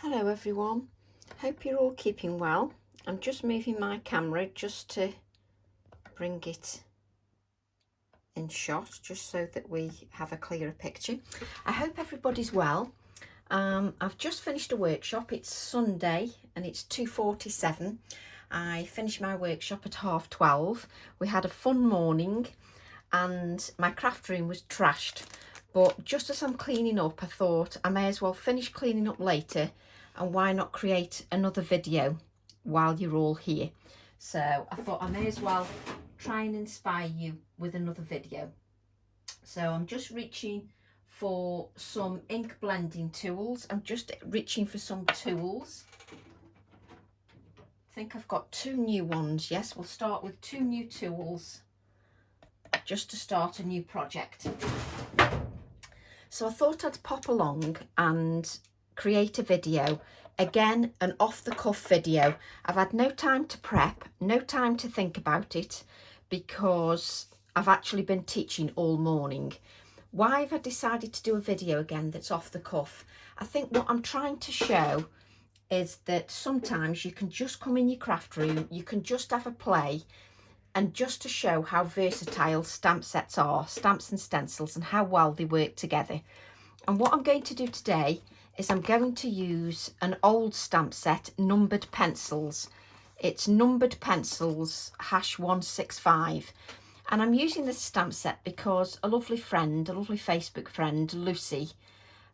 Hello everyone, hope you're all keeping well. I'm just moving my camera just to bring it in shot, just so that we have a clearer picture. I hope everybody's well. I've just finished a workshop. It's Sunday and it's 2:47. I finished my workshop at 12:30. We had a fun morning and my craft room was trashed, but just as I'm cleaning up I thought I may as well finish cleaning up later, and why not create another video while you're all here. So I thought I may as well try and inspire you with another video. So I'm just reaching for some ink blending tools. I'm just reaching for some tools. I think I've got two new ones. Yes, we'll start with two new tools just to start a new project. So I thought I'd pop along and create a video, again an off-the-cuff video. I've had no time to prep, no time to think about it, because I've actually been teaching all morning. Why have I decided to do a video again that's off the cuff? I think what I'm trying to show is that sometimes you can just come in your craft room, you can just have a play, and just to show how versatile stamp sets are, stamps and stencils, and how well they work together. And what I'm going to do today is I'm going to use an old stamp set, numbered pencils. It's numbered pencils #165. And I'm using this stamp set because a lovely friend, a lovely Facebook friend, Lucy,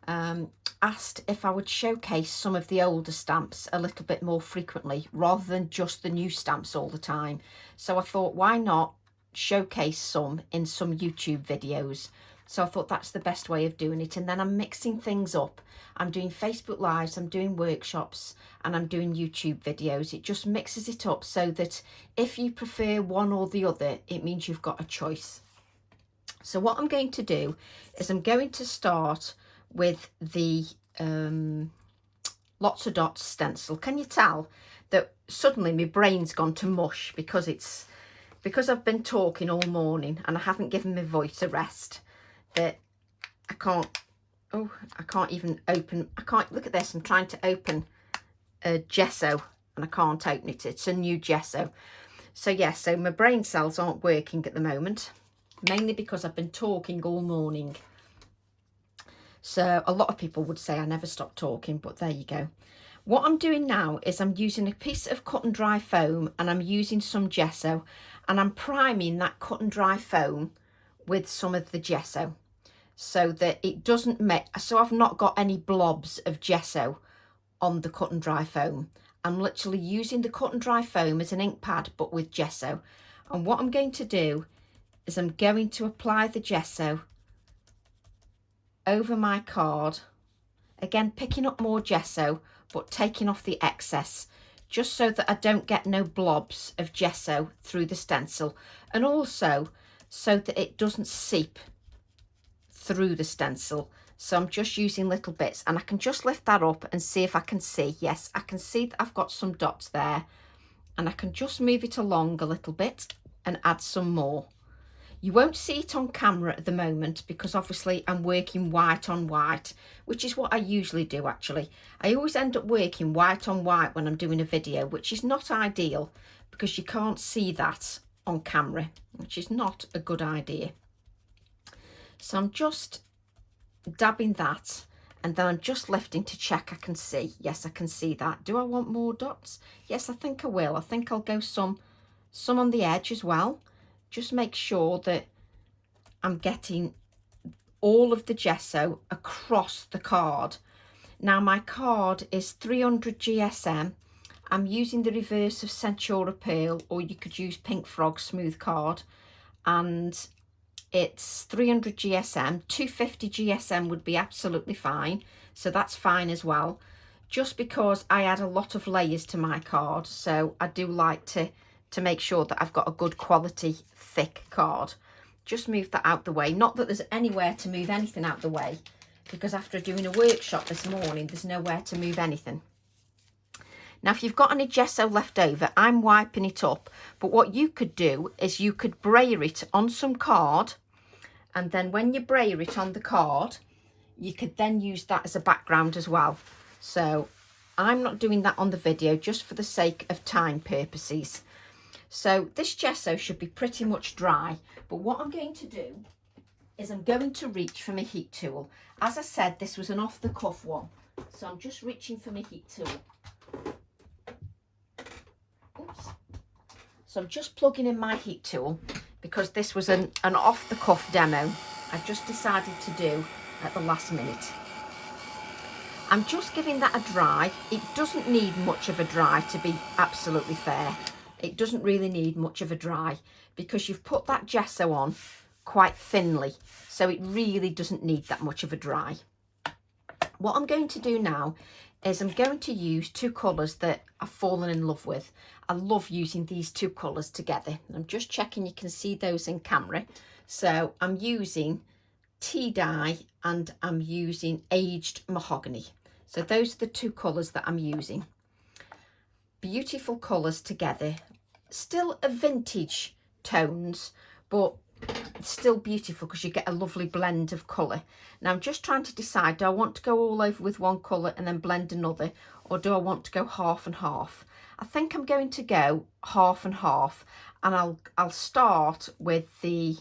asked if I would showcase some of the older stamps a little bit more frequently rather than just the new stamps all the time. So I thought, why not showcase some in some YouTube videos? So I thought that's the best way of doing it. And then I'm mixing things up. I'm doing Facebook Lives, I'm doing workshops, and I'm doing YouTube videos. It just mixes it up so that if you prefer one or the other, it means you've got a choice. So what I'm going to do is I'm going to start with the Lots of Dots stencil. Can you tell that suddenly my brain's gone to mush because I've been talking all morning and I haven't given my voice a rest, that I can't even open, look at this, I'm trying to open a gesso and I can't open it. It's a new gesso. So yeah, so my brain cells aren't working at the moment, mainly because I've been talking all morning. So a lot of people would say I never stop talking, but there you go. What I'm doing now is I'm using a piece of cut and dry foam and I'm using some gesso, and I'm priming that cut and dry foam with some of the gesso so that it doesn't make, so I've not got any blobs of gesso on the cut and dry foam. I'm literally using the cut and dry foam as an ink pad, but with gesso. And what I'm going to do is I'm going to apply the gesso over my card, again picking up more gesso but taking off the excess, just so that I don't get no blobs of gesso through the stencil, and also so that it doesn't seep through the stencil. So I'm just using little bits, and I can just lift that up and see if I can see. Yes, I can see that I've got some dots there, and I can just move it along a little bit and add some more. You won't see it on camera at the moment because obviously I'm working white on white, which is what I usually do actually. I always end up working white on white when I'm doing a video, which is not ideal because you can't see that on camera, which is not a good idea. So I'm just dabbing that, and then I'm just lifting to check I can see. Yes, I can see that. Do I want more dots? Yes, I think I will. I think I'll go some on the edge as well. Just make sure that I'm getting all of the gesso across the card. Now my card is 300 GSM. I'm using the reverse of Centura Pearl, or you could use Pink Frog smooth card, and it's 300 GSM. 250 GSM would be absolutely fine, so that's fine as well, just because I add a lot of layers to my card, so I do like to make sure that I've got a good quality thick card. Just move that out the way. Not that there's anywhere to move anything out the way, because after doing a workshop this morning there's nowhere to move anything. Now if you've got any gesso left over, I'm wiping it up, but what you could do is you could brayer it on some card, and then when you brayer it on the card you could then use that as a background as well. So I'm not doing that on the video just for the sake of time purposes. So this gesso should be pretty much dry, but what I'm going to do is I'm going to reach for my heat tool. As I said, this was an off-the-cuff one, so I'm just reaching for my heat tool. Oops. So I'm just plugging in my heat tool because this was an off-the-cuff demo I just decided to do at the last minute. I'm just giving that a dry. It doesn't need much of a dry, to be absolutely fair. It doesn't really need much of a dry because you've put that gesso on quite thinly, so it really doesn't need that much of a dry. What I'm going to do now is I'm going to use two colours that I've fallen in love with. I love using these two colours together. I'm just checking you can see those in camera. So I'm using tea dye and I'm using aged mahogany. So those are the two colours that I'm using. Beautiful colours together. Still a vintage tones, but still beautiful because you get a lovely blend of colour. Now I'm just trying to decide, do I want to go all over with one colour and then blend another, or do I want to go half and half? I think I'm going to go half and half, and I'll start with the,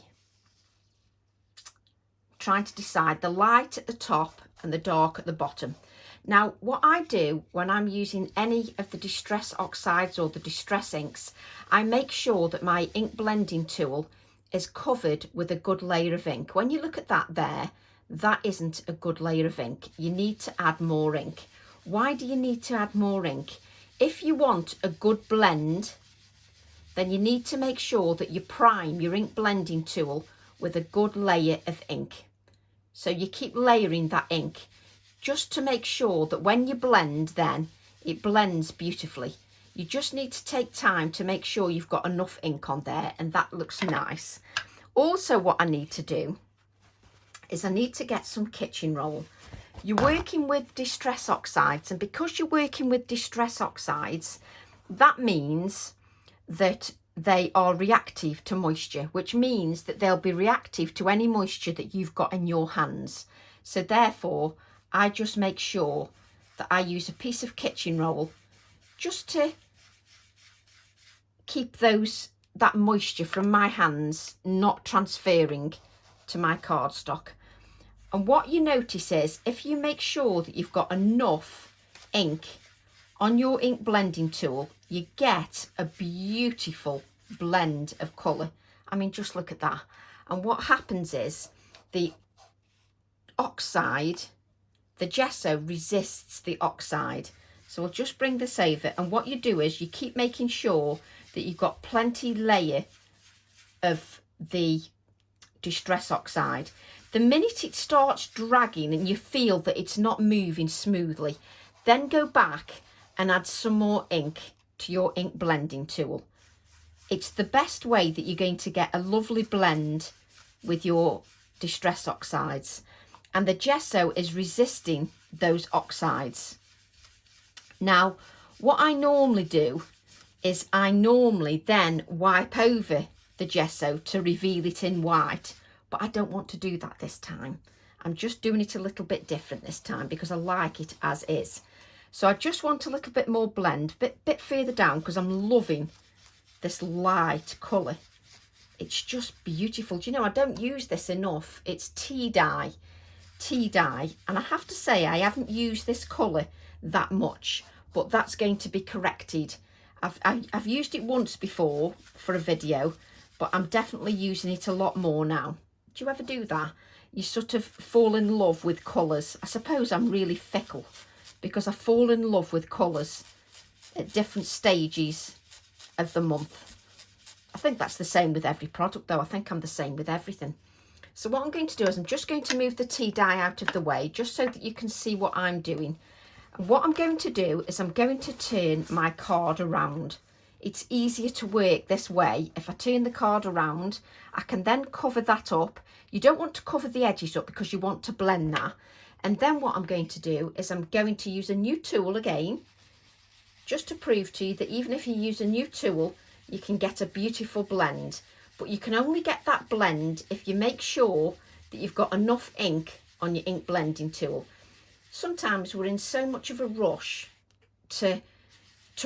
trying to decide the light at the top and the dark at the bottom. Now what I do when I'm using any of the distress oxides or the distress inks, I make sure that my ink blending tool is covered with a good layer of ink. When you look at that there, that isn't a good layer of ink. You need to add more ink. Why do you need to add more ink? If you want a good blend, then you need to make sure that you prime your ink blending tool with a good layer of ink. So you keep layering that ink just to make sure that when you blend, then it blends beautifully. You just need to take time to make sure you've got enough ink on there, and that looks nice. Also, what I need to do is I need to get some kitchen roll. You're working with distress oxides, and because you're working with distress oxides, that means that they are reactive to moisture, which means that they'll be reactive to any moisture that you've got in your hands. So therefore, I just make sure that I use a piece of kitchen roll just to keep that moisture from my hands not transferring to my cardstock. And what you notice is if you make sure that you've got enough ink on your ink blending tool, you get a beautiful blend of colour. I mean, just look at that. And what happens is the oxide, the gesso resists the oxide. So we'll just bring this over, and what you do is you keep making sure that you've got plenty layer of the distress oxide. The minute it starts dragging and you feel that it's not moving smoothly, then go back and add some more ink to your ink blending tool. It's the best way that you're going to get a lovely blend with your distress oxides, and the gesso is resisting those oxides. Now, what I normally do is I normally then wipe over the gesso to reveal it in white, but I don't want to do that this time. I'm just doing it a little bit different this time because I like it as is. So I just want a little bit more blend, bit further down, because I'm loving this light colour. It's just beautiful. Do you know, I don't use this enough. It's tea dye, and I have to say I haven't used this colour that much, but that's going to be corrected. I've used it once before for a video, but I'm definitely using it a lot more now. Do you ever do that? You sort of fall in love with colours. I suppose I'm really fickle because I fall in love with colours at different stages of the month. I think that's the same with every product though. I think I'm the same with everything. So what I'm going to do is I'm just going to move the tea dye out of the way just so that you can see what I'm doing. And what I'm going to do is I'm going to turn my card around. It's easier to work this way. If I turn the card around, I can then cover that up. You don't want to cover the edges up because you want to blend that. And then what I'm going to do is I'm going to use a new tool again, just to prove to you that even if you use a new tool, you can get a beautiful blend. But you can only get that blend if you make sure that you've got enough ink on your ink blending tool. Sometimes we're in so much of a rush to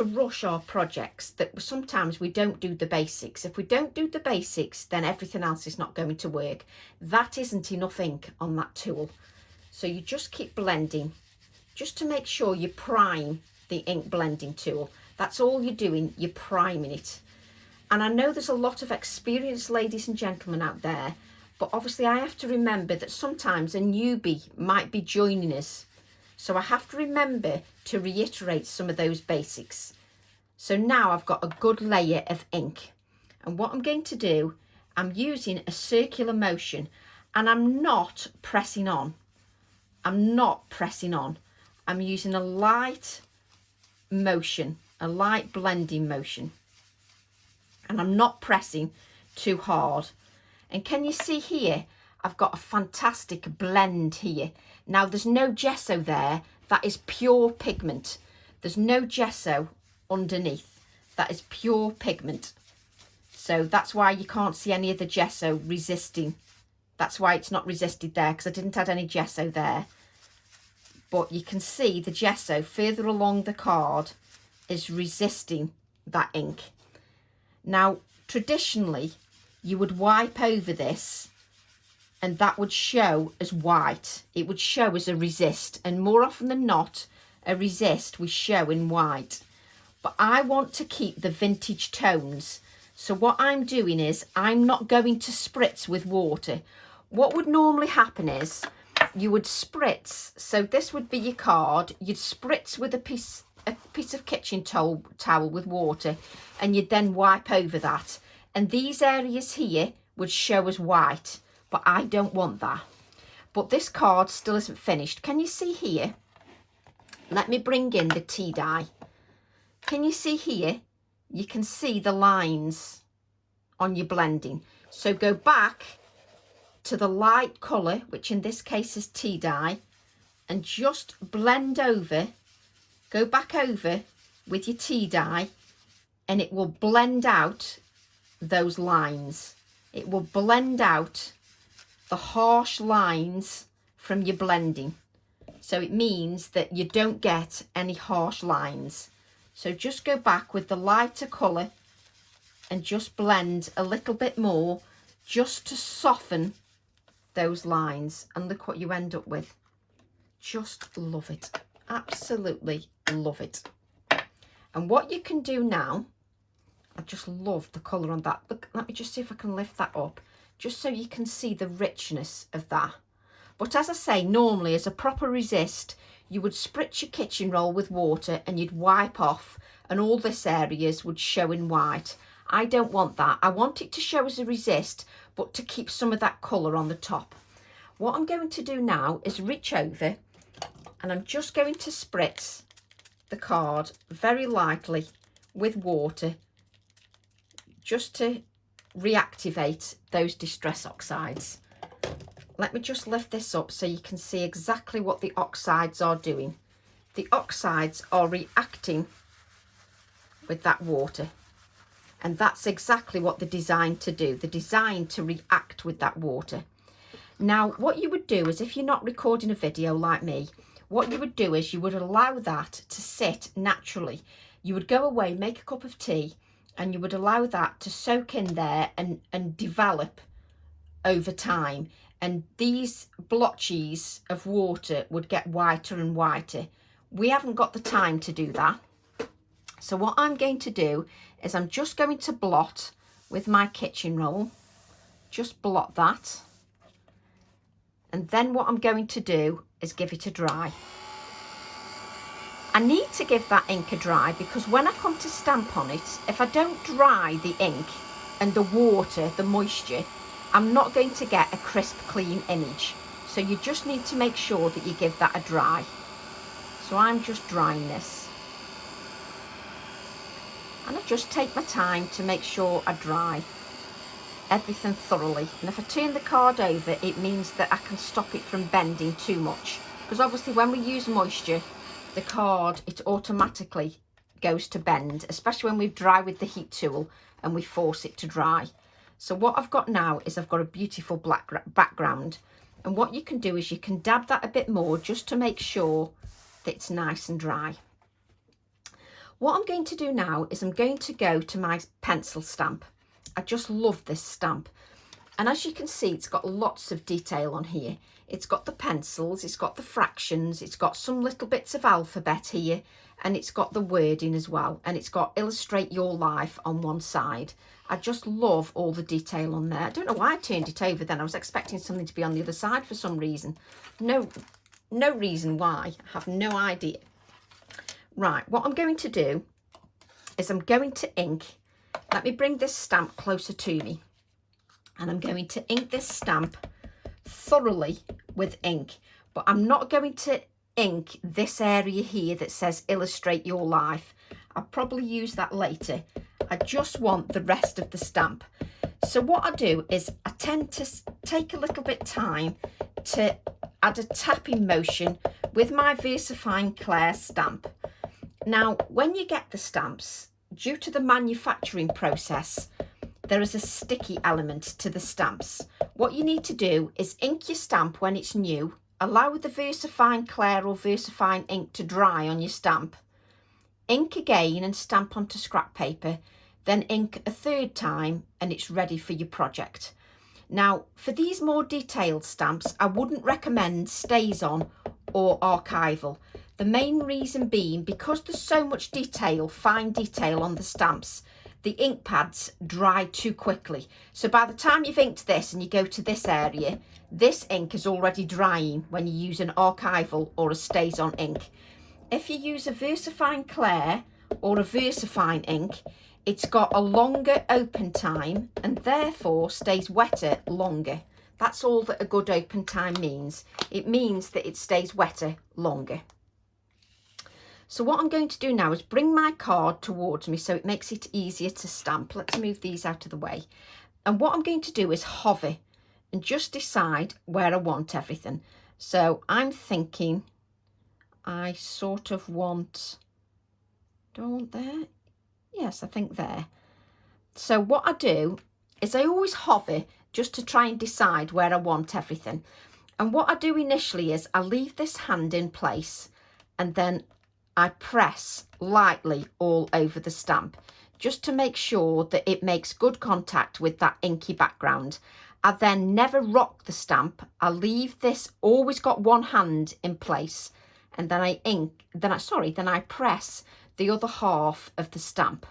rush our projects, that sometimes we don't do the basics. If we don't do the basics, then everything else is not going to work. That isn't enough ink on that tool. So you just keep blending, just to make sure you prime the ink blending tool. That's all you're doing, you're priming it. And I know there's a lot of experienced ladies and gentlemen out there, but obviously I have to remember that sometimes a newbie might be joining us. So I have to remember to reiterate some of those basics. So now I've got a good layer of ink. And what I'm going to do, I'm using a circular motion, and I'm not pressing on. I'm not pressing on. I'm using a light motion, a light blending motion. And I'm not pressing too hard. And can you see here, I've got a fantastic blend here. Now there's no gesso there, that is pure pigment. There's no gesso underneath, that is pure pigment. So that's why you can't see any of the gesso resisting. That's why it's not resisted there, because I didn't add any gesso there. But you can see the gesso further along the card is resisting that ink. Now, traditionally, you would wipe over this and that would show as white. It would show as a resist, and more often than not, a resist we show in white. But I want to keep the vintage tones. So what I'm doing is I'm not going to spritz with water. What would normally happen is you would spritz, so this would be your card, you'd spritz with a piece of kitchen towel with water, and you'd then wipe over that. And these areas here would show as white, but I don't want that. But this card still isn't finished. Can you see here? Let me bring in the tea dye. Can you see here? You can see the lines on your blending. So go back to the light colour, which in this case is tea dye, and just blend over, go back over with your tea dye, and it will blend out those lines. It will blend out the harsh lines from your blending. So it means that you don't get any harsh lines. So just go back with the lighter colour and just blend a little bit more, just to soften those lines, and look what you end up with. Just love it, absolutely love it. And what you can do now, I just love the colour on that. Look, let me just see if I can lift that up, just so you can see the richness of that. But as I say, normally as a proper resist, you would spritz your kitchen roll with water and you'd wipe off, and all this areas would show in white. I don't want that. I want it to show as a resist, but to keep some of that colour on the top. What I'm going to do now is reach over, and I'm just going to spritz the card very lightly with water, just to reactivate those distress oxides. Let me just lift this up so you can see exactly what the oxides are doing. The oxides are reacting with that water, and that's exactly what they're designed to do. They're designed to react with that water. Now, what you would do is, if you're not recording a video like me, what you would do is you would allow that to sit naturally. You would go away, make a cup of tea, and you would allow that to soak in there and develop over time. And these blotches of water would get whiter and whiter. We haven't got the time to do that. So what I'm going to do is I'm just going to blot with my kitchen roll. Just blot that. And then what I'm going to do is give it a dry. I need to give that ink a dry, because when I come to stamp on it, if I don't dry the ink and the water, the moisture, I'm not going to get a crisp, clean image. So you just need to make sure that you give that a dry. So I'm just drying this. And I just take my time to make sure I dry everything thoroughly. And if I turn the card over, it means that I can stop it from bending too much. Because obviously when we use moisture, the card, it automatically goes to bend, especially when we dry with the heat tool and we force it to dry. So what I've got now is I've got a beautiful black background, and what you can do is you can dab that a bit more just to make sure that it's nice and dry. What I'm going to do now is I'm going to go to my pencil stamp. I just love this stamp. And as you can see, it's got lots of detail on here. It's got the pencils, it's got the fractions, it's got some little bits of alphabet here, and it's got the wording as well. And it's got illustrate your life on one side. I just love all the detail on there. I don't know why I turned it over then. I was expecting something to be on the other side for some reason. No reason why. I have no idea. Right, what I'm going to do is I'm going to ink. Let me bring this stamp closer to me. And I'm going to ink this stamp thoroughly with ink. But I'm not going to ink this area here that says illustrate your life. I'll probably use that later. I just want the rest of the stamp. So what I do is I tend to take a little bit time to add a tapping motion with my VersaFine Clair stamp. Now, when you get the stamps, due to the manufacturing process, there is a sticky element to the stamps. What you need to do is ink your stamp when it's new, allow the VersaFine Clair or VersaFine ink to dry on your stamp, ink again and stamp onto scrap paper, then ink a third time and it's ready for your project. Now, for these more detailed stamps, I wouldn't recommend StazOn or archival. The main reason being because there's so much detail, fine detail on the stamps, the ink pads dry too quickly. So by the time you've inked this and you go to this area, this ink is already drying when you use an archival or a StazOn ink. If you use a VersaFine Clair or a VersaFine ink, it's got a longer open time and therefore stays wetter longer. That's all that a good open time means. It means that it stays wetter longer. So what I'm going to do now is bring my card towards me so it makes it easier to stamp. Let's move these out of the way. And what I'm going to do is hover and just decide where I want everything. So I'm thinking I sort of want, do I want there? Yes, I think there. So what I do is I always hover just to try and decide where I want everything. And what I do initially is I leave this hand in place and then I press lightly all over the stamp just to make sure that it makes good contact with that inky background. I then never rock the stamp. I leave this always got one hand in place and then I press the other half of the stamp.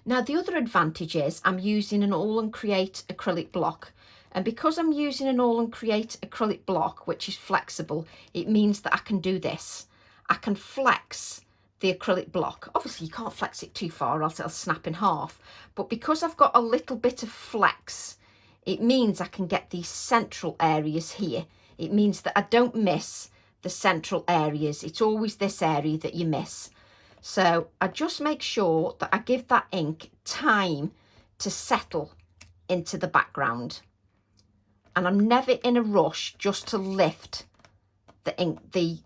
Now the other advantage is I'm using an All and Create acrylic block, and because I'm using an All and Create acrylic block which is flexible, it means that I can do this. I can flex the acrylic block. Obviously you can't flex it too far or else it'll snap in half, but because I've got a little bit of flex, it means I can get these central areas here. It means that I don't miss the central areas. It's always this area that you miss. So I just make sure that I give that ink time to settle into the background. And I'm never in a rush just to lift the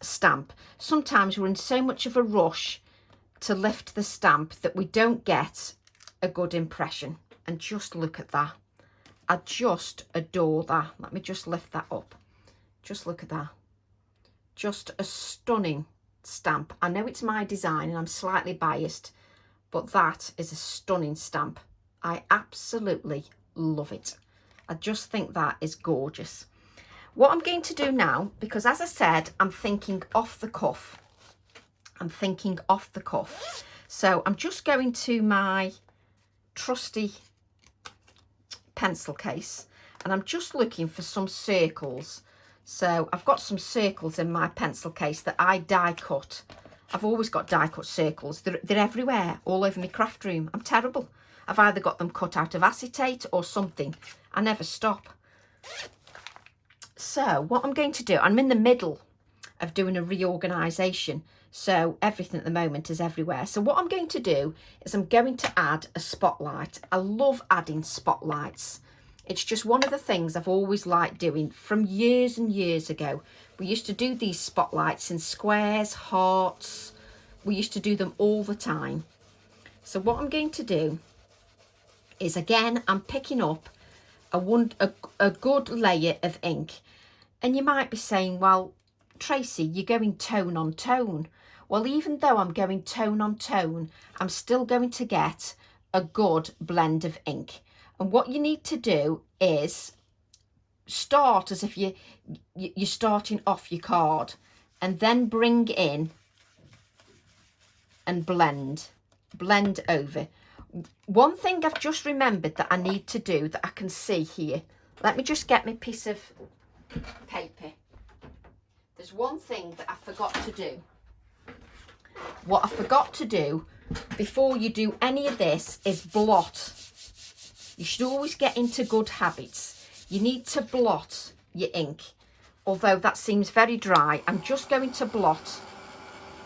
stamp. Sometimes we're in so much of a rush to lift the stamp that we don't get a good impression. And just look at that. I just adore that. Let me just lift that up. Just look at that. Just a stunning stamp. I know it's my design and I'm slightly biased, but that is a stunning stamp. I absolutely love it. I just think that is gorgeous. What I'm going to do now, because as I said, I'm thinking off the cuff. So I'm just going to my trusty pencil case and I'm just looking for some circles. So I've got some circles in my pencil case that I die cut. I've always got die cut circles. They're everywhere, all over my craft room. I'm terrible. I've either got them cut out of acetate or something. I never stop. So what I'm going to do, I'm in the middle of doing a reorganisation. So everything at the moment is everywhere. So what I'm going to do is I'm going to add a spotlight. I love adding spotlights. It's just one of the things I've always liked doing from years and years ago. We used to do these spotlights in squares, hearts. We used to do them all the time. So what I'm going to do is, again, I'm picking up a good layer of ink. And you might be saying, well, Tracy, you're going tone on tone. Well, even though I'm going tone on tone, I'm still going to get a good blend of ink. And what you need to do is start as if you're starting off your card, and then bring in and blend over. One thing I've just remembered that I need to do that I can see here. Let me just get my piece of paper. There's one thing that I forgot to do. What I forgot to do before you do any of this is blot. You should always get into good habits. You need to blot your ink. Although that seems very dry, I'm just going to blot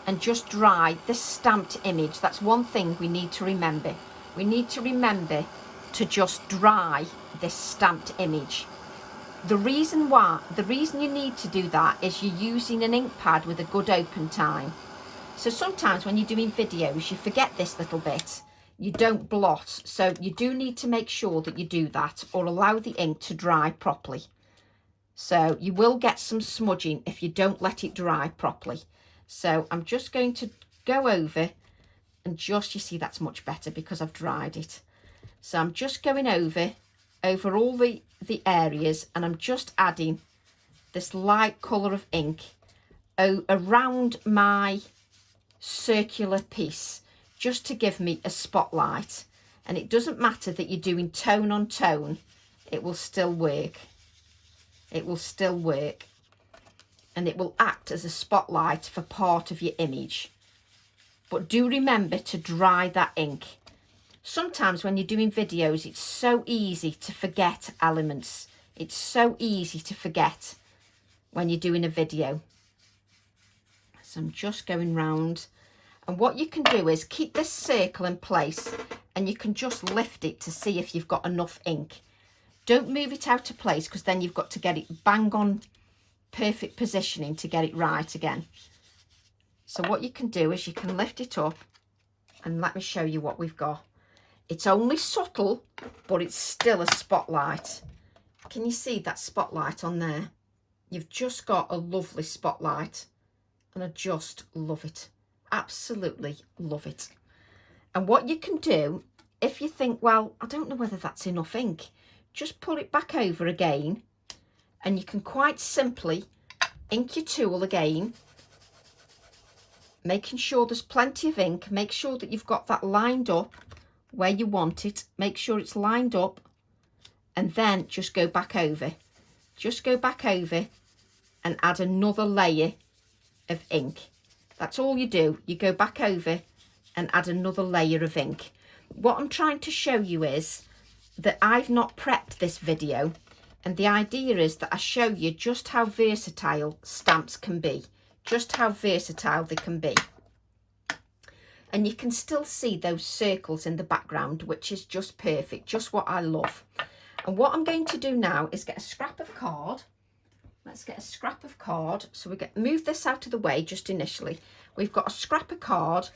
and just dry this stamped image. That's one thing we need to remember. We need to remember to just dry this stamped image. The reason you need to do that is you're using an ink pad with a good open time. So sometimes when you're doing videos, you forget this little bit. You don't blot. So you do need to make sure that you do that, or allow the ink to dry properly. So you will get some smudging if you don't let it dry properly. So I'm just going to go over and just, you see that's much better because I've dried it. So I'm just going over all the areas, and I'm just adding this light colour of ink around my circular piece, just to give me a spotlight. And it doesn't matter that you're doing tone on tone, it will still work. It will still work, and it will act as a spotlight for part of your image. But do remember to dry that ink. Sometimes when you're doing videos, it's so easy to forget elements. It's so easy to forget when you're doing a video. So I'm just going round. And what you can do is keep this circle in place, and you can just lift it to see if you've got enough ink. Don't move it out of place, because then you've got to get it bang on perfect positioning to get it right again. So what you can do is you can lift it up, and let me show you what we've got. It's only subtle, but it's still a spotlight. Can you see that spotlight on there? You've just got a lovely spotlight, and I just love it. Absolutely love it. And what you can do, if you think, well, I don't know whether that's enough ink, just pull it back over again, and you can quite simply ink your tool again, making sure there's plenty of ink. Make sure that you've got that lined up where you want it. Make sure it's lined up, and then just go back over. Just go back over and add another layer of ink. That's all you do. You go back over and add another layer of ink. What I'm trying to show you is that I've not prepped this video, and the idea is that I show you just how versatile stamps can be, just how versatile they can be. And you can still see those circles in the background, which is just perfect, just what I love. And what I'm going to do now is get a scrap of card. Let's get a scrap of card. So move this out of the way just initially. We've got a scrap of card,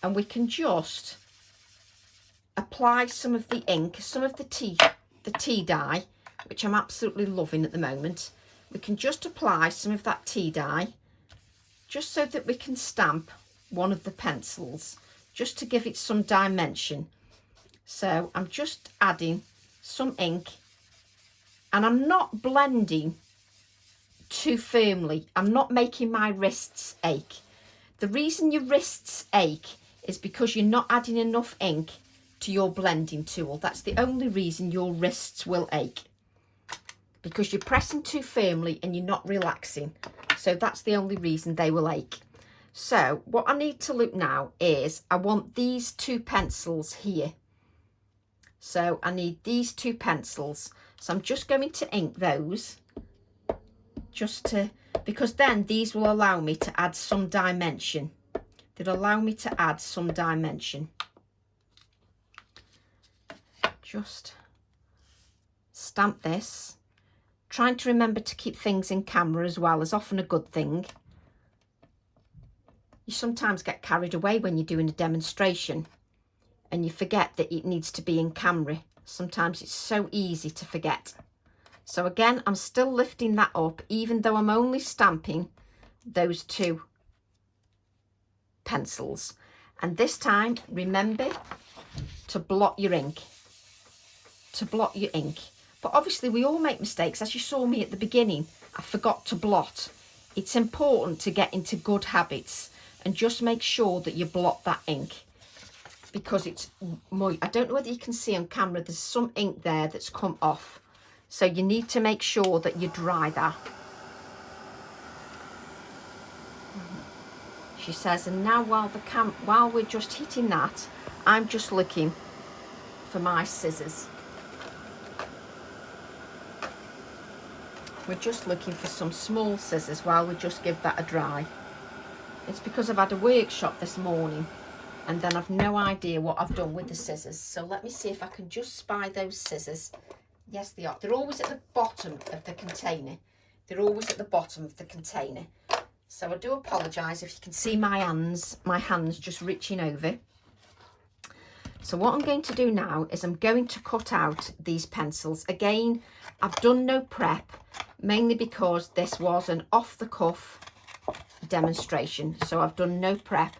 and we can just apply some of the ink, some of the tea dye, which I'm absolutely loving at the moment. We can just apply some of that tea dye, just so that we can stamp one of the pencils, just to give it some dimension. So I'm just adding some ink, and I'm not blending too firmly. I'm not making my wrists ache. The reason your wrists ache is because you're not adding enough ink to your blending tool. That's the only reason your wrists will ache, because you're pressing too firmly and you're not relaxing. So that's the only reason they will ache. So what I need to look now is I want these two pencils here. So I need these two pencils. So I'm just going to ink those, because then these will allow me to add some dimension. They'll allow me to add some dimension. Just stamp this. Trying to remember to keep things in camera as well is often a good thing. You sometimes get carried away when you're doing a demonstration, and you forget that it needs to be in camera. Sometimes it's so easy to forget. So again, I'm still lifting that up, even though I'm only stamping those two pencils. And this time, remember to blot your ink. But obviously we all make mistakes. As you saw me at the beginning, I forgot to blot. It's important to get into good habits and just make sure that you blot that ink, because it's moist. I don't know whether you can see on camera, there's some ink there that's come off. So you need to make sure that you dry that. She says, and now while we're just hitting that, I'm just looking for my scissors. We're just looking for some small scissors while we just give that a dry. It's because I've had a workshop this morning and then I've no idea what I've done with the scissors. So let me see if I can just spy those scissors. Yes, they are. They're always at the bottom of the container. They're always at the bottom of the container. So I do apologise if you can see my hands just reaching over. So what I'm going to do now is I'm going to cut out these pencils. Again, I've done no prep, mainly because this was an off-the-cuff demonstration. So I've done no prep.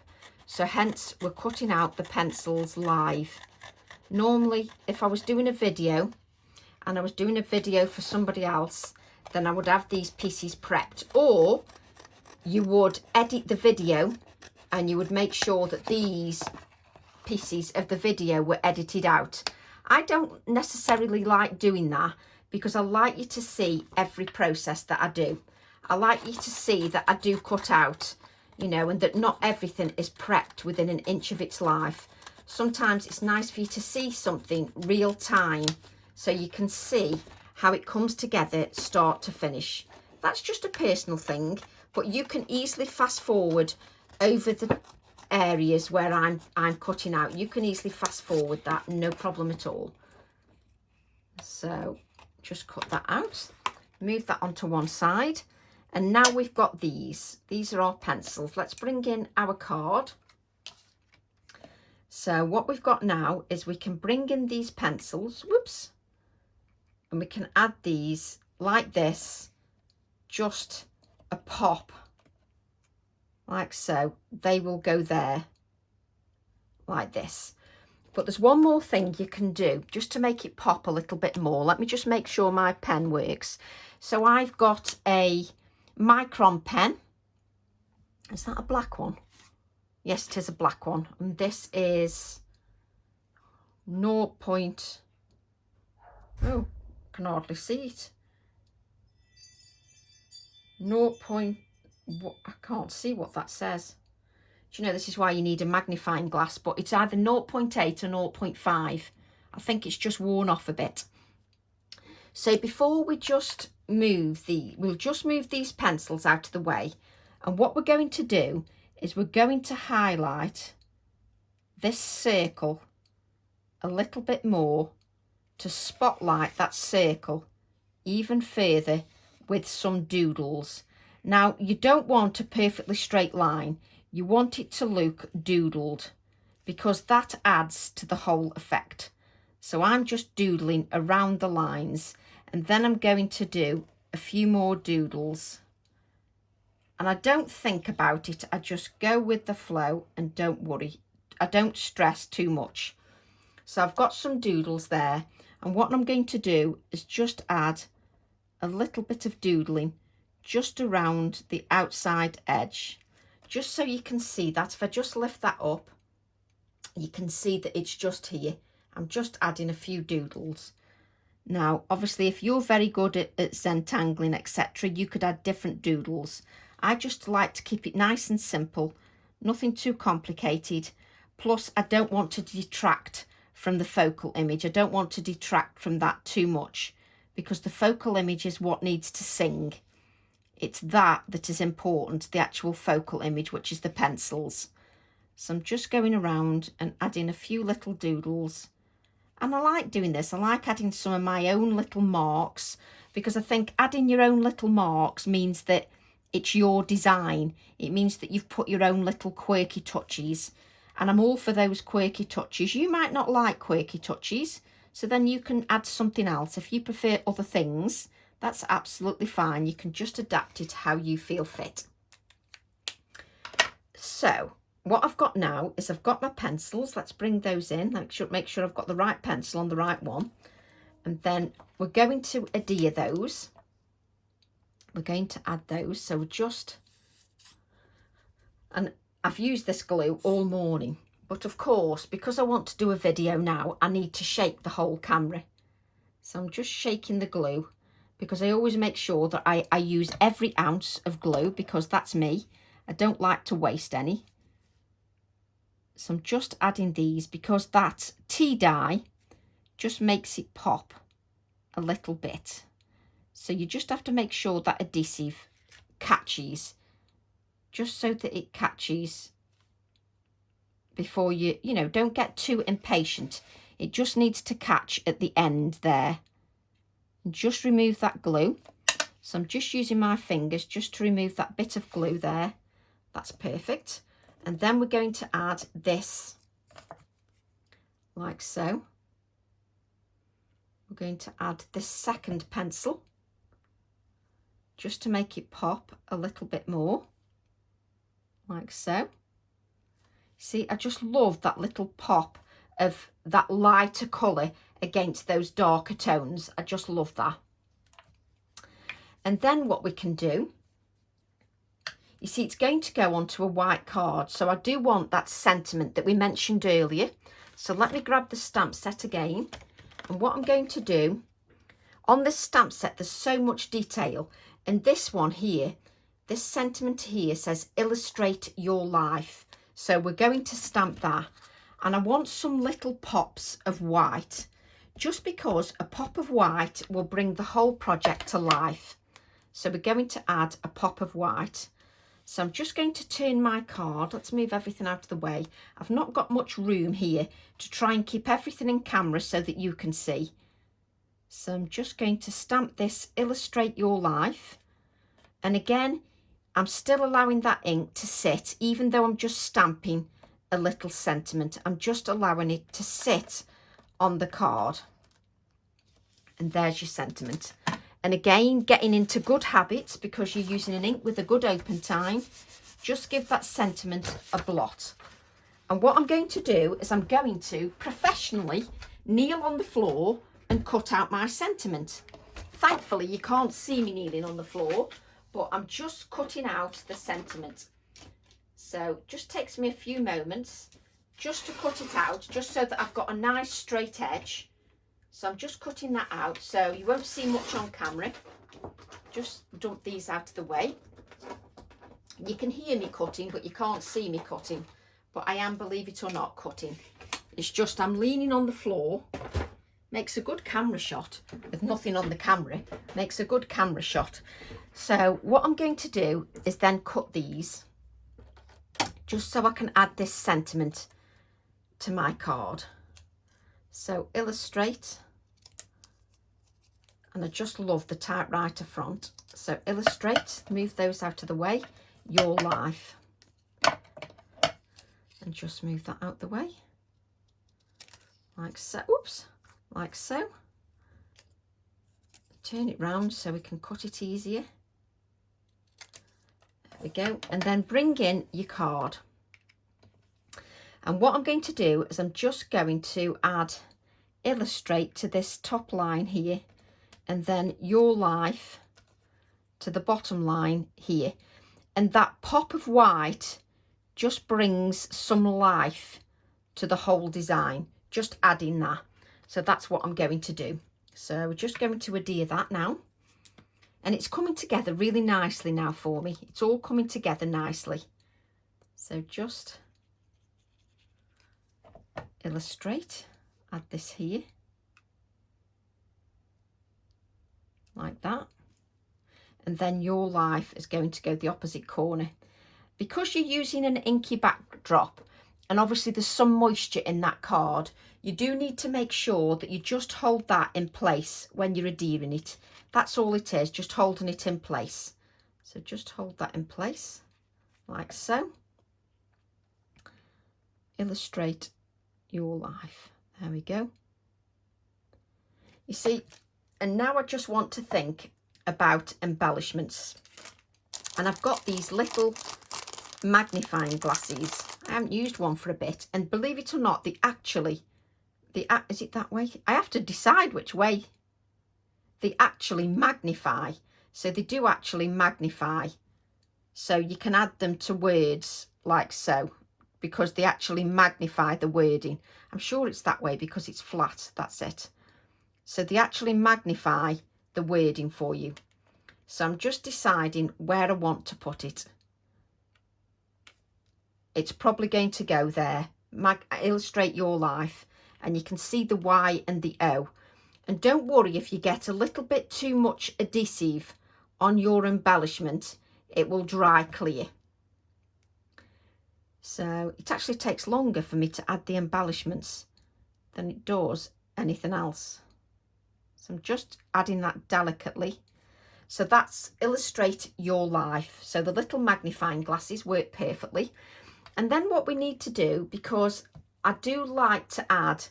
So hence we're cutting out the pencils live. Normally, if I was doing a video and I was doing a video for somebody else, then I would have these pieces prepped. Or you would edit the video and you would make sure that these pieces of the video were edited out. I don't necessarily like doing that because I like you to see every process that I do. I like you to see that I do cut out, you know, and that not everything is prepped within an inch of its life. Sometimes it's nice for you to see something real time so you can see how it comes together start to finish. That's just a personal thing, but you can easily fast forward over the areas where I'm cutting out. You can easily fast forward that, no problem at all. So just cut that out, move that onto one side, and now we've got these are our pencils. Let's bring in our card. So what we've got now is we can bring in these pencils, whoops, and we can add these like this, just a pop like so. They will go there like this. But there's one more thing you can do just to make it pop a little bit more. Let me just make sure my pen works. So I've got a Micron pen. Is that a black one? Yes, it is a black one. And this is 0. Oh, can hardly see it. 0. I can't see what that says. Do you know, this is why you need a magnifying glass, but it's either 0.8 or 0.5. I think it's just worn off a bit. So before we just we'll just move these pencils out of the way. And what we're going to do is we're going to highlight this circle a little bit more to spotlight that circle even further with some doodles. Now, you don't want a perfectly straight line. You want it to look doodled because that adds to the whole effect. So I'm just doodling around the lines, and then I'm going to do a few more doodles. And I don't think about it. I just go with the flow and don't worry. I don't stress too much. So I've got some doodles there. And what I'm going to do is just add a little bit of doodling just around the outside edge, just so you can see that. If I just lift that up, you can see that it's just here. I'm just adding a few doodles. Now, obviously, if you're very good at Zentangling, etc., you could add different doodles. I just like to keep it nice and simple, nothing too complicated. Plus, I don't want to detract from the focal image. I don't want to detract from that too much, because the focal image is what needs to sing. It's that is important, the actual focal image, which is the pencils. So I'm just going around and adding a few little doodles. And I like doing this. I like adding some of my own little marks, because I think adding your own little marks means that it's your design. It means that you've put your own little quirky touches. And I'm all for those quirky touches. You might not like quirky touches, so then you can add something else. If you prefer other things, that's absolutely fine. You can just adapt it how you feel fit. So what I've got now is I've got my pencils. Let's bring those in. Make sure I've got the right pencil on the right one. And then we're going to adhere those. We're going to add those. So and I've used this glue all morning. But of course, because I want to do a video now, I need to shake the whole camera. So I'm just shaking the glue because I always make sure that I use every ounce of glue because that's me. I don't like to waste any. So I'm just adding these because that tea dye just makes it pop a little bit. So you just have to make sure that adhesive catches, just so that it catches before you don't get too impatient. It just needs to catch at the end there. And just remove that glue. So I'm just using my fingers just to remove that bit of glue there. That's perfect. And then we're going to add this, like so. We're going to add this second pencil, just to make it pop a little bit more, like so. See, I just love that little pop of that lighter colour against those darker tones. I just love that. And then what we can do, you see, it's going to go onto a white card. So I do want that sentiment that we mentioned earlier. So let me grab the stamp set again. And what I'm going to do, on this stamp set, there's so much detail. And this one here, this sentiment here says, illustrate your life. So we're going to stamp that. And I want some little pops of white, just because a pop of white will bring the whole project to life. So we're going to add a pop of white. So I'm just going to turn my card. Let's move everything out of the way. I've not got much room here to try and keep everything in camera so that you can see. So I'm just going to stamp this, illustrate your life. And again, I'm still allowing that ink to sit, even though I'm just stamping a little sentiment. I'm just allowing it to sit on the card. And there's your sentiment. And again, getting into good habits, because you're using an ink with a good open time, just give that sentiment a blot. And what I'm going to do is I'm going to professionally kneel on the floor and cut out my sentiment. Thankfully, you can't see me kneeling on the floor, but I'm just cutting out the sentiment. So it just takes me a few moments just to cut it out, just so that I've got a nice straight edge. So I'm just cutting that out, so you won't see much on camera. Just dump these out of the way. You can hear me cutting, but you can't see me cutting. But I am, believe it or not, cutting. It's just I'm leaning on the floor. Makes a good camera shot with nothing on the camera. Makes a good camera shot. So what I'm going to do is then cut these, just so I can add this sentiment to my card. So illustrate. And I just love the typewriter font. So illustrate, move those out of the way, your life. And just move that out the way. Like so, oops, like so. Turn it round so we can cut it easier. There we go. And then bring in your card. And what I'm going to do is I'm just going to add illustrate to this top line here, and then your life to the bottom line here. And that pop of white just brings some life to the whole design, just adding that. So that's what I'm going to do. So we're just going to adhere that now. And it's coming together really nicely now for me. It's all coming together nicely. So just illustrate, add this here. Like that. And then your life is going to go the opposite corner. Because you're using an inky backdrop, and obviously there's some moisture in that card, you do need to make sure that you just hold that in place when you're adhering it. That's all it is, just holding it in place. So just hold that in place, like so. Illustrate your life. There we go. You see, and now I just want to think about embellishments. And I've got these little magnifying glasses. I haven't used one for a bit, and believe it or not, is it that way? I have to decide which way. They actually magnify. So they do actually magnify. So you can add them to words like so, because they actually magnify the wording. I'm sure it's that way because it's flat. That's it. So they actually magnify the wording for you. So I'm just deciding where I want to put it. It's probably going to go there. Illustrate your life. And you can see the Y and the O. And don't worry if you get a little bit too much adhesive on your embellishment. It will dry clear. So it actually takes longer for me to add the embellishments than it does anything else. So I'm just adding that delicately. So that's illustrate your life. So the little magnifying glasses work perfectly. And then what we need to do, because I do like to add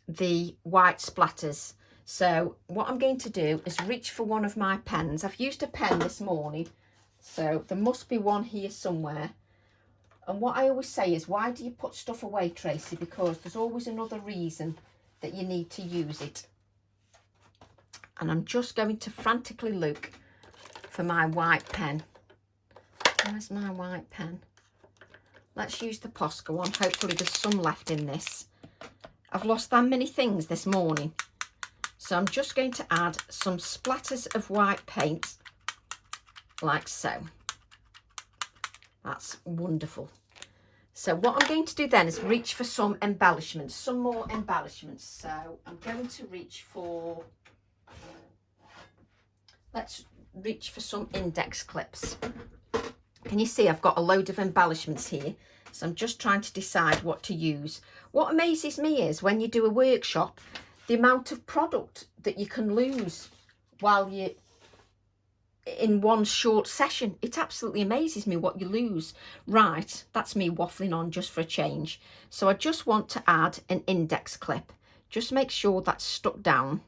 the white splatters. So what I'm going to do is reach for one of my pens. I've used a pen this morning, so there must be one here somewhere. And what I always say is, why do you put stuff away, Tracy? Because there's always another reason that you need to use it. And I'm just going to frantically look for my white pen. Where's my white pen? Let's use the Posca one. Hopefully there's some left in this. I've lost that many things this morning. So I'm just going to add some splatters of white paint, like so. That's wonderful. So what I'm going to do then is reach for some embellishments, some more embellishments. So I'm going to reach for, let's reach for some index clips. Can you see I've got a load of embellishments here? So I'm just trying to decide what to use. What amazes me is when you do a workshop, the amount of product that you can lose while you're in one short session. It absolutely amazes me what you lose. Right, that's me waffling on just for a change. So I just want to add an index clip. Just make sure that's stuck down.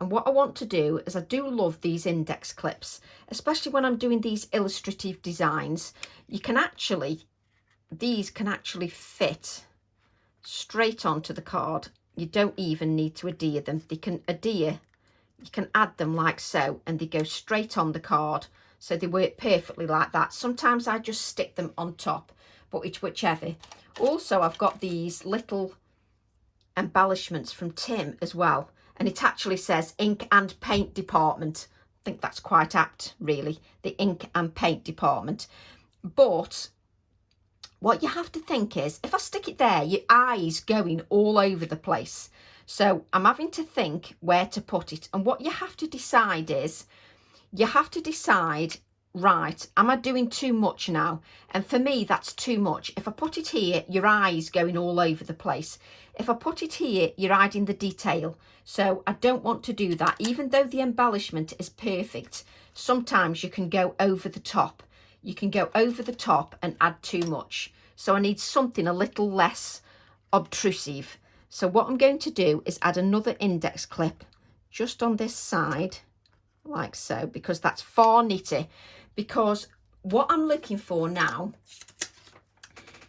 And what I want to do is, I do love these index clips, especially when I'm doing these illustrative designs. You can actually, these can actually fit straight onto the card. You don't even need to adhere them. They can adhere, you can add them like so, and they go straight on the card. So they work perfectly like that. Sometimes I just stick them on top, but it's whichever. Also, I've got these little embellishments from Tim as well. And it actually says ink and paint department. I think that's quite apt, really, the ink and paint department. But what you have to think is, if I stick it there, your eye's going all over the place. So I'm having to think where to put it. And what you have to decide is, you have to decide, right, am I doing too much now? And for me, that's too much. If I put it here, your eye's going all over the place. If I put it here, you're hiding the detail. So I don't want to do that. Even though the embellishment is perfect, sometimes you can go over the top. You can go over the top and add too much. So I need something a little less obtrusive. So what I'm going to do is add another index clip just on this side, like so, because that's far neater. Because what I'm looking for now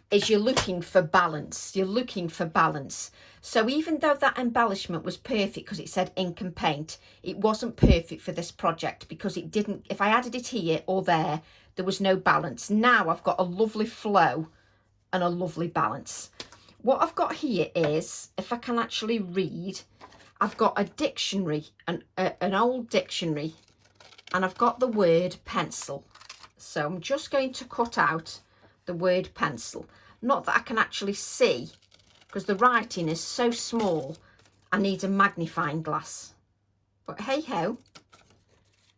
is, you're looking for balance. You're looking for balance. So even though that embellishment was perfect because it said ink and paint, it wasn't perfect for this project because it didn't, if I added it here or there was no balance. Now I've got a lovely flow and a lovely balance. What I've got here is, if I can actually read, I've got a dictionary, an old dictionary, and I've got the word pencil. So I'm just going to cut out the word pencil. Not that I can actually see, because the writing is so small, I need a magnifying glass. But hey ho,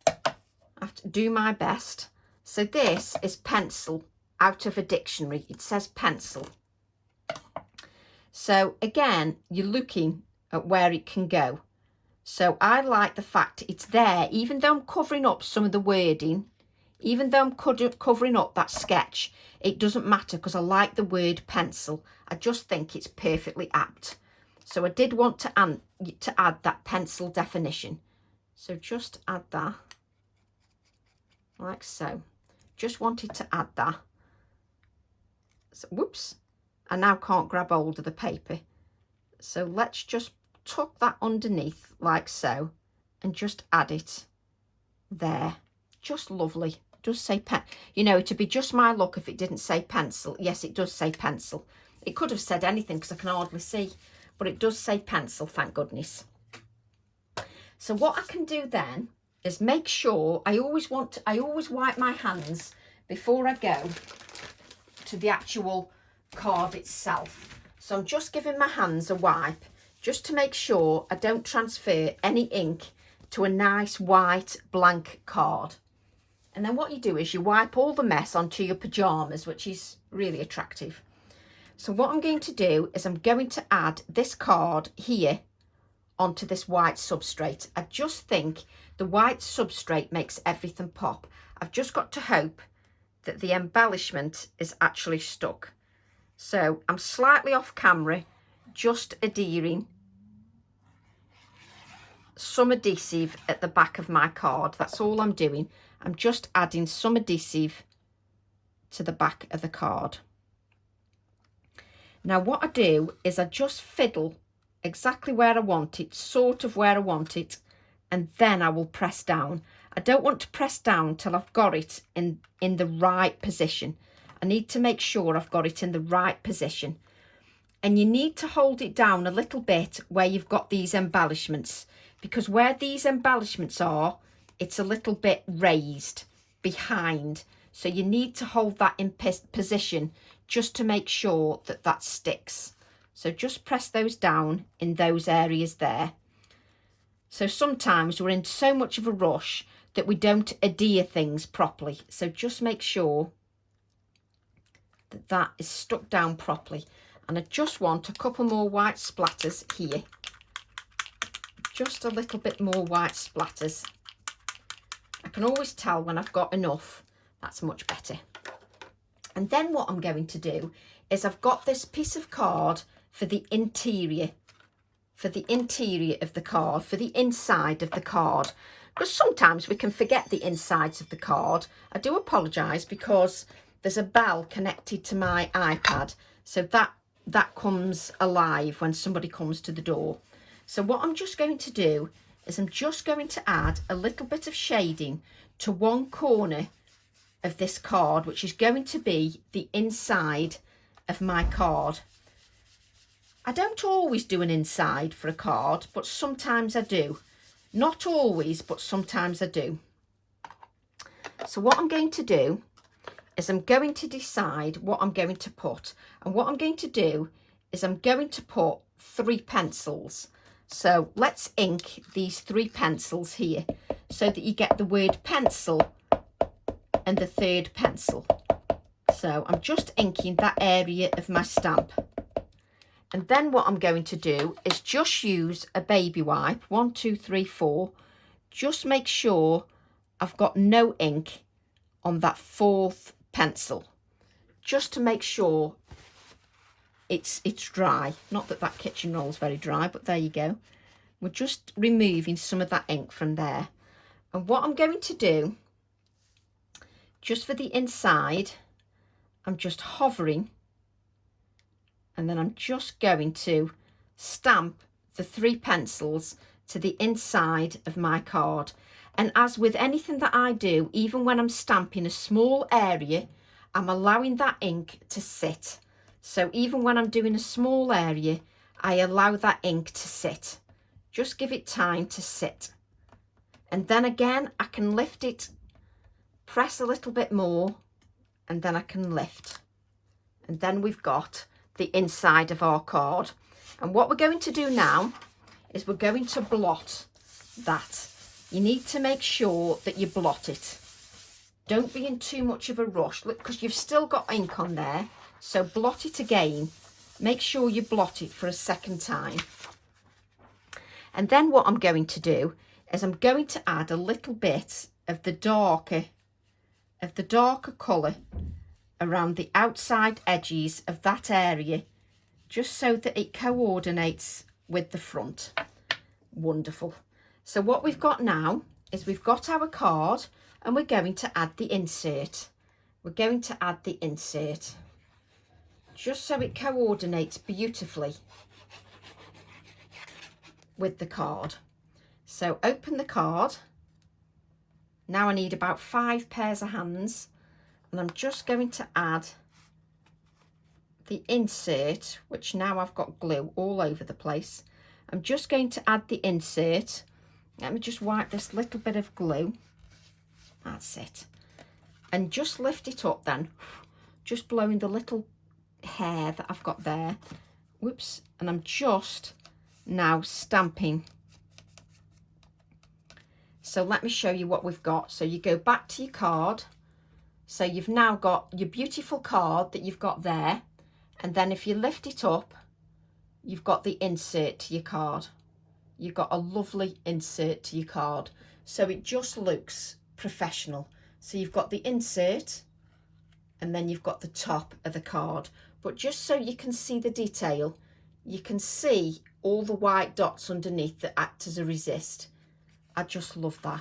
I have to do my best. So this is pencil out of a dictionary. It says pencil. So again, you're looking at where it can go. So I like the fact it's there, even though I'm covering up some of the wording, even though I'm covering up that sketch, it doesn't matter because I like the word pencil. I just think it's perfectly apt. So I did want to add that pencil definition. So just add that, like so. Just wanted to add that. So, whoops, I now can't grab hold of the paper. So let's just tuck that underneath like so and just add it there. Just lovely. It does say pen. You know, it'd be just my luck if it didn't say pencil. Yes, it does say pencil. It could have said anything because I can hardly see, but it does say pencil, thank goodness. So what I can do then is make sure I always wipe my hands before I go to the actual card itself. So I'm just giving my hands a wipe just to make sure I don't transfer any ink to a nice white blank card. And then what you do is you wipe all the mess onto your pajamas, which is really attractive. So what I'm going to do is I'm going to add this card here onto this white substrate. I just think the white substrate makes everything pop. I've just got to hope that the embellishment is actually stuck. So I'm slightly off camera, just adhering some adhesive at the back of my card. That's all I'm doing. I'm just adding some adhesive to the back of the card. Now what I do is I just fiddle exactly where I want it, sort of where I want it, and then I will press down. I don't want to press down till I've got it in the right position. I need to make sure I've got it in the right position. And you need to hold it down a little bit where you've got these embellishments, because where these embellishments are, it's a little bit raised behind. So you need to hold that in position just to make sure that that sticks. So just press those down in those areas there. So sometimes we're in so much of a rush that we don't adhere things properly. So just make sure that that is stuck down properly. And I just want a couple more white splatters here. Just a little bit more white splatters. I can always tell when I've got enough. That's much better. And then what I'm going to do is I've got this piece of card for the interior of the card, for the inside of the card, because sometimes we can forget the insides of the card. I do apologise because there's a bell connected to my iPad, so that comes alive when somebody comes to the door. So what I'm just going to do is I'm just going to add a little bit of shading to one corner of this card, which is going to be the inside of my card. I don't always do an inside for a card, but sometimes I do. Not always, but sometimes I do. So what I'm going to do is I'm going to decide what I'm going to put. And what I'm going to do is I'm going to put 3 pencils. So let's ink these 3 pencils here so that you get the word pencil and the 3rd pencil. So I'm just inking that area of my stamp. And then what I'm going to do is just use a baby wipe, 1, 2, 3, 4. Just make sure I've got no ink on that 4th pencil, just to make sure it's dry. Not that that kitchen roll is very dry, but there you go. We're just removing some of that ink from there. And what I'm going to do, just for the inside, I'm just hovering, and then I'm just going to stamp the 3 pencils to the inside of my card. And as with anything that I do, even when I'm stamping a small area, I'm allowing that ink to sit. So even when I'm doing a small area, I allow that ink to sit. Just give it time to sit. And then again, I can lift it, press a little bit more, and then I can lift. And then we've got the inside of our card. And what we're going to do now is we're going to blot that. You need to make sure that you blot it. Don't be in too much of a rush, because you've still got ink on there. So blot it again. Make sure you blot it for a second time. And then what I'm going to do is I'm going to add a little bit of the darker colour around the outside edges of that area, just so that it coordinates with the front. Wonderful. So what we've got now is we've got our card, and we're going to add the insert. We're going to add the insert. just so it coordinates beautifully with the card. So open the card. Now I need about 5 pairs of hands, and I'm just going to add the insert, which now I've got glue all over the place. I'm just going to add the insert. Let me just wipe this little bit of glue. That's it. And just lift it up then, just blowing the little hair that I've got there. Whoops. And I'm just now stamping. So let me show you what we've got. So you go back to your card. So you've now got your beautiful card that you've got there. And then if you lift it up, you've got the insert to your card. You've got a lovely insert to your card. So it just looks professional. So you've got the insert and then you've got the top of the card. But just so you can see the detail, you can see all the white dots underneath that act as a resist. I just love that.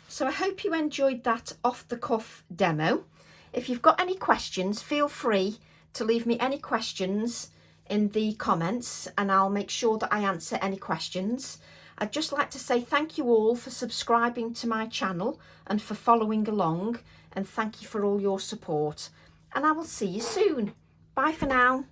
So I hope you enjoyed that off the cuff demo. If you've got any questions, feel free to leave me any questions in the comments and I'll make sure that I answer any questions. I'd just like to say thank you all for subscribing to my channel and for following along, and thank you for all your support, and I will see you soon. Bye for now.